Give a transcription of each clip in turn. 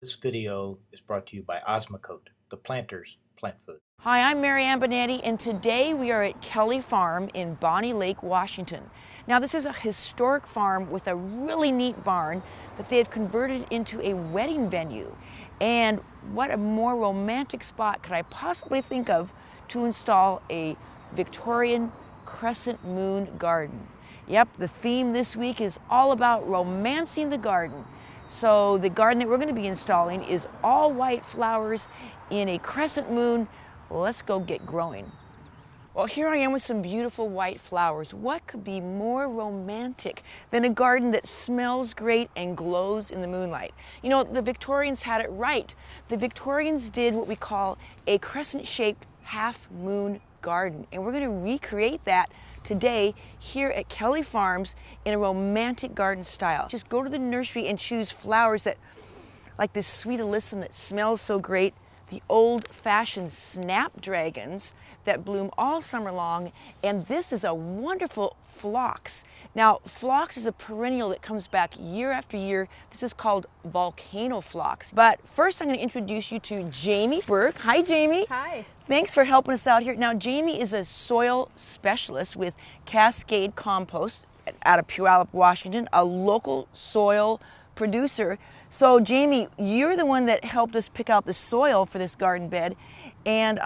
This video is brought to you by Osmocote, the planter's plant food. Hi, I'm Marianne Binetti, and today we are at Kelly Farm in Bonnie Lake, Washington. Now, this is a historic farm with a really neat barn that they have converted into a wedding venue. And what a more romantic spot could I possibly think of to install a Victorian crescent moon garden? Yep, the theme this week is all about romancing the garden. So the garden that we're going to be installing is all white flowers in a crescent moon. Let's go get growing. Well, here I am with some beautiful white flowers. What could be more romantic than a garden that smells great and glows in the moonlight? You know, the Victorians had it right. The Victorians did what we call a crescent-shaped half-moon garden, and we're going to recreate that today here at Kelly Farms in a romantic garden style. Just go to the nursery and choose flowers that, like this sweet alyssum that smells so great, the old-fashioned snapdragons that bloom all summer long, and this is a wonderful phlox. Now, phlox is a perennial that comes back year after year. This is called Volcano Phlox. But first, I'm going to introduce you to Jamie Burke. Hi, Jamie. Hi. Thanks for helping us out here. Now, Jamie is a soil specialist with Cascade Compost out of Puyallup, Washington, a local soil producer. So, Jamie, you're the one that helped us pick out the soil for this garden bed. And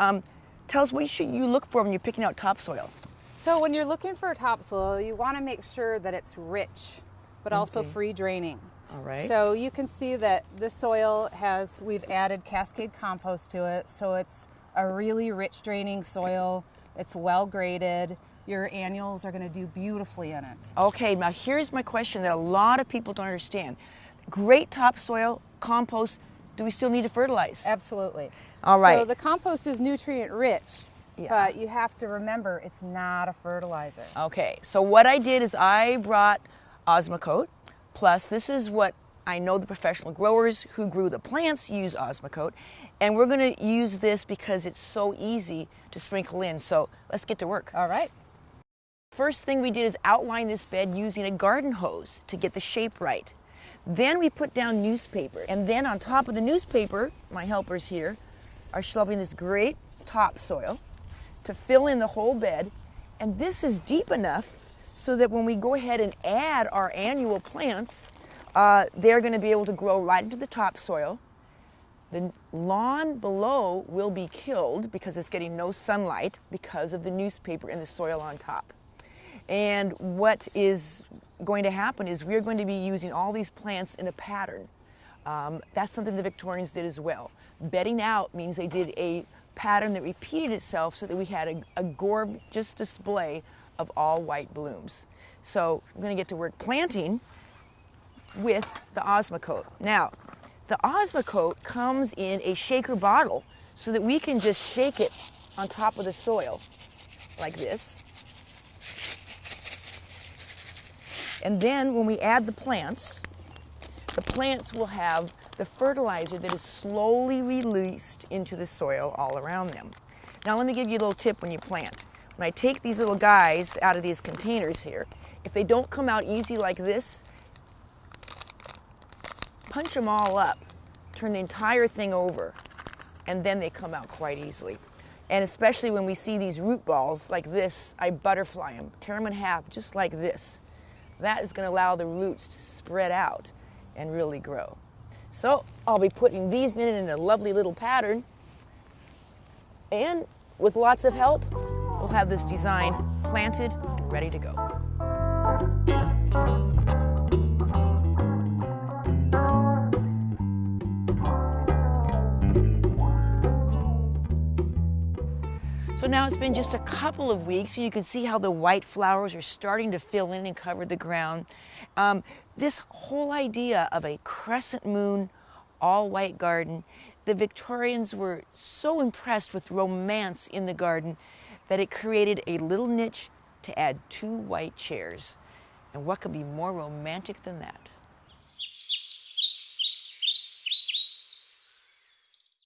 tell us, what should you look for when you're picking out topsoil? So when you're looking for topsoil, you want to make sure that it's rich, but also free draining. All right. So you can see that this soil we've added Cascade Compost to it, so it's a really rich draining soil. It's well graded. Your annuals are going to do beautifully in it. Okay, now here's my question that a lot of people don't understand. Great topsoil, compost, do we still need to fertilize? Absolutely. All right. So the compost is nutrient rich, Yeah. but you have to remember it's not a fertilizer. Okay, so what I did is I brought Osmocote, plus this is what I know the professional growers who grew the plants use Osmocote, and we're going to use this because it's so easy to sprinkle in. So let's get to work. All right. First thing we did is outline this bed using a garden hose to get the shape right. Then we put down newspaper, and then on top of the newspaper, my helpers here are shoveling this great topsoil to fill in the whole bed. And this is deep enough so that when we go ahead and add our annual plants, they're going to be able to grow right into the topsoil. The lawn below will be killed because it's getting no sunlight because of the newspaper and the soil on top. And what is going to happen is we're going to be using all these plants in a pattern. That's something the Victorians did as well. Bedding out means they did a pattern that repeated itself so that we had a gorgeous display of all white blooms. So we're going to get to work planting with the Osmocote. Now, the Osmocote comes in a shaker bottle so that we can just shake it on top of the soil like this. And then when we add the plants will have the fertilizer that is slowly released into the soil all around them. Now let me give you a little tip when you plant. When I take these little guys out of these containers here, if they don't come out easy like this, punch them all up, turn the entire thing over, and then they come out quite easily. And especially when we see these root balls like this, I butterfly them, tear them in half just like this. That is going to allow the roots to spread out and really grow. So I'll be putting these in a lovely little pattern, and with lots of help, we'll have this design planted and ready to go. So now it's been just a couple of weeks, and you can see how the white flowers are starting to fill in and cover the ground. This whole idea of a crescent moon, all white garden, the Victorians were so impressed with romance in the garden that it created a little niche to add 2 white chairs. And what could be more romantic than that?